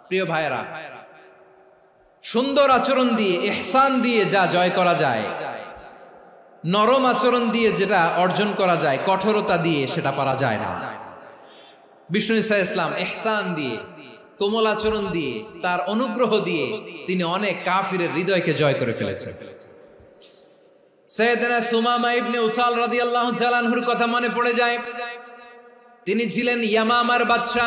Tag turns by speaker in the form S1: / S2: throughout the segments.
S1: প্রিয় ভাইয়েরা, সুন্দর আচরণ দিয়ে, ইহসান দিয়ে যা জয় করা যায়, নরম আচরণ দিয়ে যেটা অর্জন করা যায়, কঠোরতা দিয়ে সেটা পারা যায় না। বিষ্ণু ঈসা ইসলাম ইহসান দিয়ে, কোমল আচরণ দিয়ে, তার অনুগ্রহ দিয়ে তিনি অনেক কাফিরের হৃদয়কে জয় করে ফেলেছেন। সাইয়েদনা সুমামা ইবনে উসাল রাদিয়াল্লাহু তাআলা আনহুর কথা মনে পড়ে যায়। তিনি ছিলেন ইয়ামামার বাদশা।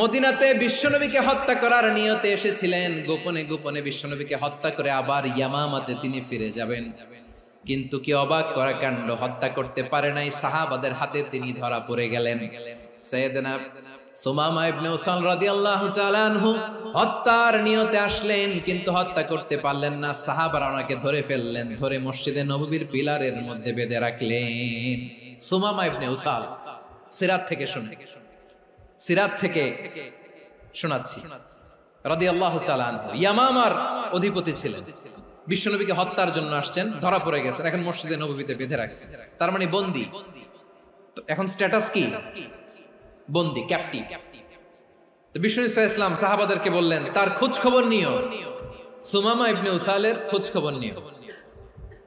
S1: মদিনাতে বিশ্বনবীকে হত্যা করার নিয়তে এসেছিলেন। গোপনে গোপনে বিশ্বনবীকে হত্যা করে আবার ইয়ামামাতে তিনি ফিরে যাবেন। কিন্তু কি অবাক করা কাণ্ড, হত্যা করতে পারে নাই, সাহাবাদের হাতে তিনি ধরা পড়ে গেলেন। সাইয়েদনা সুমামা ইবনে উসাল রাদিয়াল্লাহু তাআলা আনহু হত্যার নিয়তে আসলেন, কিন্তু হত্যা করতে পারলেন না। সাহাবারা ওনাকে ধরে ফেললেন, ধরে মসজিদে নববীর পিলারের মধ্যে বেঁধে রাখলেন। সুমামা ইবনে উসাল, সিরাত থেকে শোনাচ্ছি, রাদিয়াল্লাহু তাআলা আনহু ইয়ামামার অধিপতি ছিলেন। বিশ্বনবীকে হত্যার জন্য আসছেন, ধরা পড়ে গেছেন, এখন মসজিদে নববীতে বেঁধে রাখছে, তার মানে বন্দী। এখন স্ট্যাটাস কি? বন্দী, ক্যাপ্টিভ। তো বিষ্ণু ঈসা ইসলাম সাহাবাদেরকে বললেন, তার খোঁজ খবর নিও, সুমামা ইবনে উসালের খোঁজ খবর নিও।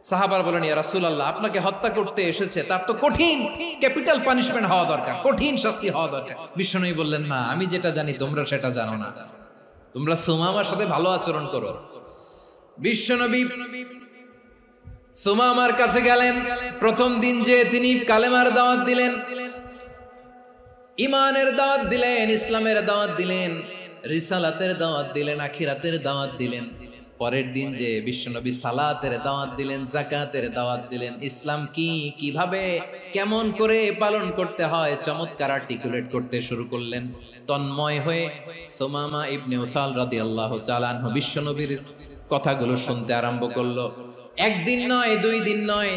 S1: সাহাবার বলেন, ইয়া রাসূলুল্লাহ, আপনাকে হত্যা করতে এসেছে, তার তো কঠিন ক্যাপিটাল পানিশমেন্ট হওয়া দরকার, কঠিন শাস্তি হওয়া দরকার। বিশ্বনবী বললেন, না, আমি যেটা জানি তোমরা সেটা জানো না, তোমরা সুমামার সাথে ভালো আচরণ করো। বিশ্বনবী সুমামার কাছে গেলেন। প্রথম দিন যে তিনি কালেমার দাওয়াত দিলেন, ইমানের দাওয়াত দিলেন, ইসলামের দাওয়াত দিলেন, রিসালাতের দাওয়াত দিলেন, আখিরাতের দাওয়াত দিলেন। পরের দিন যে বিশ্বনবী সালাতের দাওয়াত দিলেন, যাকাতের দাওয়াত দিলেন, ইসলাম কি, কিভাবে, কেমন করে পালন করতে হয় চমৎকার আর্টিকুলেট করতে শুরু করলেন। তন্ময় হয়ে সুমামা ইবনে উসাল রাদিয়াল্লাহু তাআলা আনহু বিশ্বনবীর কথাগুলো শুনতে আরম্ভ করলো। একদিন নয়, 2 দিন নয়,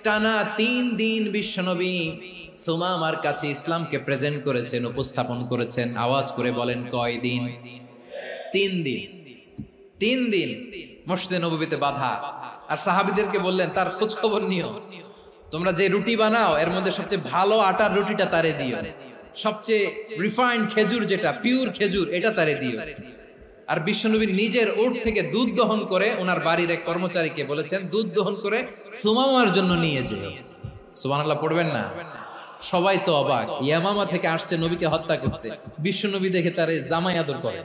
S1: টানা 3 দিন বিশ্বনবী সুমামার কাছে ইসলামকে প্রেজেন্ট করেছেন, উপস্থাপন করেছেন। আওয়াজ করে বলেন, কয় দিন? 3 দিন। 3 দিন মসজিদে নববীতে বাঁধা। আর সাহাবীদেরকে বললেন, তার খোঁজ খবর নিও, তোমরা যে রুটি বানাও এর মধ্যে সবচেয়ে ভালো আটার রুটিটা তারে দিও, সবচেয়ে রিফাইন্ড খেজুর, যেটা পিওর খেজুর, এটা তারে দিও। আর বিশ্বনবী নিজের উট থেকে দুধ দহন করে ওনার বাড়ির এক কর্মচারীকে বলেছেন, দুধ দহন করে সুমামার জন্য নিয়ে যেও। সুবহানাল্লাহ পড়বেন না? সবাই তো অবাক, ইয়ামামা থেকে আসছে নবীকে হত্যা করতে, বিশ্বনবী দেখে তারে জামাই আদর করে।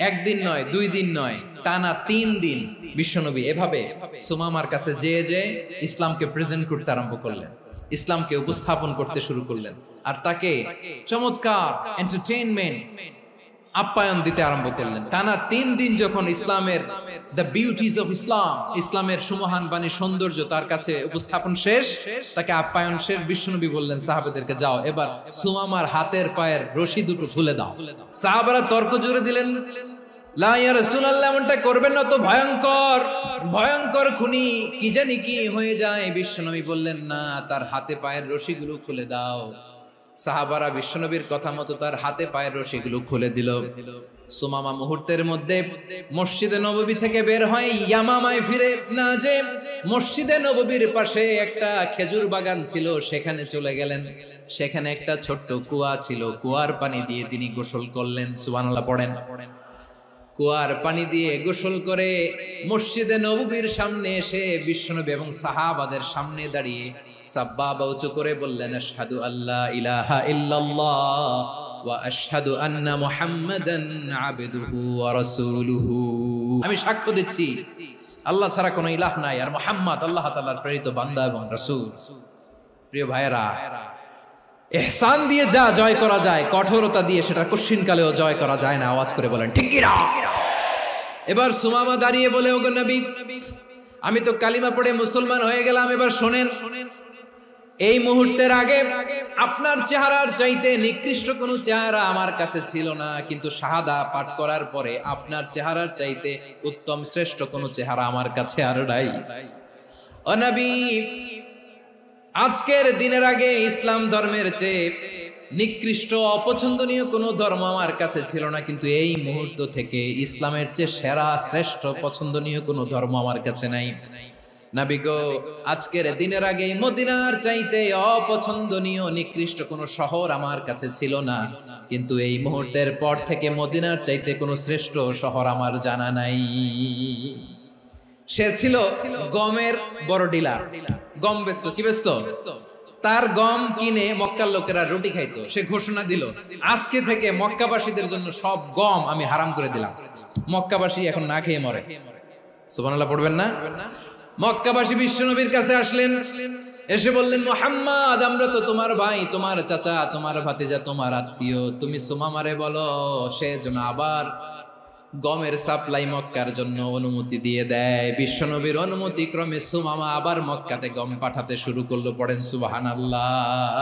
S1: 1 দিন নয়, 2 দিন নয়, টানা 3 দিন বিশ্বনবী এভাবে সুমামার কাছে যে ইসলামকে প্রেজেন্ট করতে আরম্ভ করলেন, ইসলামকে উপস্থাপন করতে শুরু করলেন। আর তাকে চমৎকার এন্টারটেইনমেন্ট, আপ্যায়ন দিতে আরম্ভ করলেন। টানা 3 দিন যখন ইসলামের দ্য বিউটিজ অফ ইসলাম, ইসলামের সুমহান বাণী, সৌন্দর্য তার কাছে উপস্থাপন শেষ, তাকে আপ্যায়ন শেষ, বিশ্বনবী বললেন সাহাবাদেরকে, যাও এবার সুমামার হাতের পায়ের রশি দুটো খুলে দাও। সাহাবারা তর্ক জুড়ে দিলেন, লা ইয়া রাসূলুল্লাহ, এমনটা করবেন না, তো ভয়ঙ্কর ভয়ঙ্কর খুনি, কি জানি কি হয়ে যায়। বিশ্বনবী বললেন, না, তার হাতে পায়ের রশিগুলো খুলে দাও। সাহাবারা বিশ্বনবীর কথা মতো তার হাতে পায়ের রশিগুলো খুলে দিল। সুমামা মুহূর্তের মধ্যে মসজিদে নববী থেকে বের হয়, ইয়ামামায় ফিরে না যে মসজিদে নববীর পাশে একটা খেজুর বাগান ছিল, সেখানে চলে গেলেন। সেখানে একটা ছোট্ট কুয়া ছিল, কুয়ার পানি দিয়ে তিনি গোসল করলেন। সুবহানাল্লাহ পড়েন। কুয়ার পানি দিয়ে গোসল করে মসজিদে নববীর সামনে এসে বিশ্বনবী এবং সাহাবাদের সামনে দাঁড়িয়ে সাব্বাবা উঁচু করে বললেন, আশহাদু আল্লা ইলাহা ইল্লাল্লাহ ওয়া আশহাদু আন্না মুহাম্মাদান আবদুহু ওয়া রাসূলুহু। আমি সাক্ষ্য দিচ্ছি আল্লাহ ছাড়া কোনো ইলাহ নাই, আর মুহাম্মদ আল্লাহ তাআলার প্রেরিত বান্দা এবং রাসূল। প্রিয় ভাইয়েরা, ইহসান দিয়ে যা জয় করা যায়, কঠোরতা দিয়ে সেটা কঠিনকালেও জয় করা যায় না। আওয়াজ করে বলেন, ঠিক কি না? এবার সুমামা দাঁড়িয়ে বলে, ওগো নবী, আমি তো কালিমা পড়ে মুসলমান হয়ে গেলাম, এবার শোনেন, এই মুহূর্তের আগে আপনার চেহারার চাইতে নিকৃষ্ট কোনো চেহারা আমার কাছে ছিল না, কিন্তু শাহাদা পাঠ করার পরে আপনার চেহারার চাইতে উত্তম শ্রেষ্ঠ কোনো চেহারা আমার কাছে আর নাই। ও নবী, আজকের দিনের আগে ইসলাম ধর্মের চেয়ে নিকৃষ্ট অপছন্দনীয় কোনো ধর্ম আমার কাছে ছিল না, কিন্তু এই মুহূর্ত থেকে ইসলামের চেয়ে সেরা শ্রেষ্ঠ পছন্দনীয় কোনো ধর্ম আমার কাছে নাই। নবী গো, আজকের দিনের আগে মদিনার চাইতে অপছন্দনীয় নিকৃষ্ট কোন শহর আমার কাছে ছিল না, কিন্তু এই মুহূর্তের পর থেকে মদিনার চাইতে কোনো শ্রেষ্ঠ শহর আমার জানা নাই। সে ছিল গমের বড় ডিলার, গম বেচতো। কি বেচতো? তার গম কিনে মক্কার লোকেরা রুটি খাইতো। সে ঘোষণা দিল, আজকে থেকে মক্কাবাসীদের জন্য সব গম আমি হারাম করে দিলাম, মক্কাবাসী এখন না খেয়ে মরে। সুবহানাল্লাহ পড়বেন না? মক্কাবাসী বিশ্বনবীর কাছে আসলেন, এসে বললেন, মুহাম্মদ, আমরা তো তোমার ভাই, তোমার চাচা, তোমার ভাতিজা, তোমার আত্মীয়, তুমি সুমামারে বলো সে যেন আবার গমের সাপ্লাই মক্কার জন্য অনুমতি দিয়ে দেয়। বিশ্বনবীর অনুমতি ক্রমে সুমামা আবার মক্কাতে গম পাঠাতে শুরু করলো। পড়েন সুবহানাল্লাহ।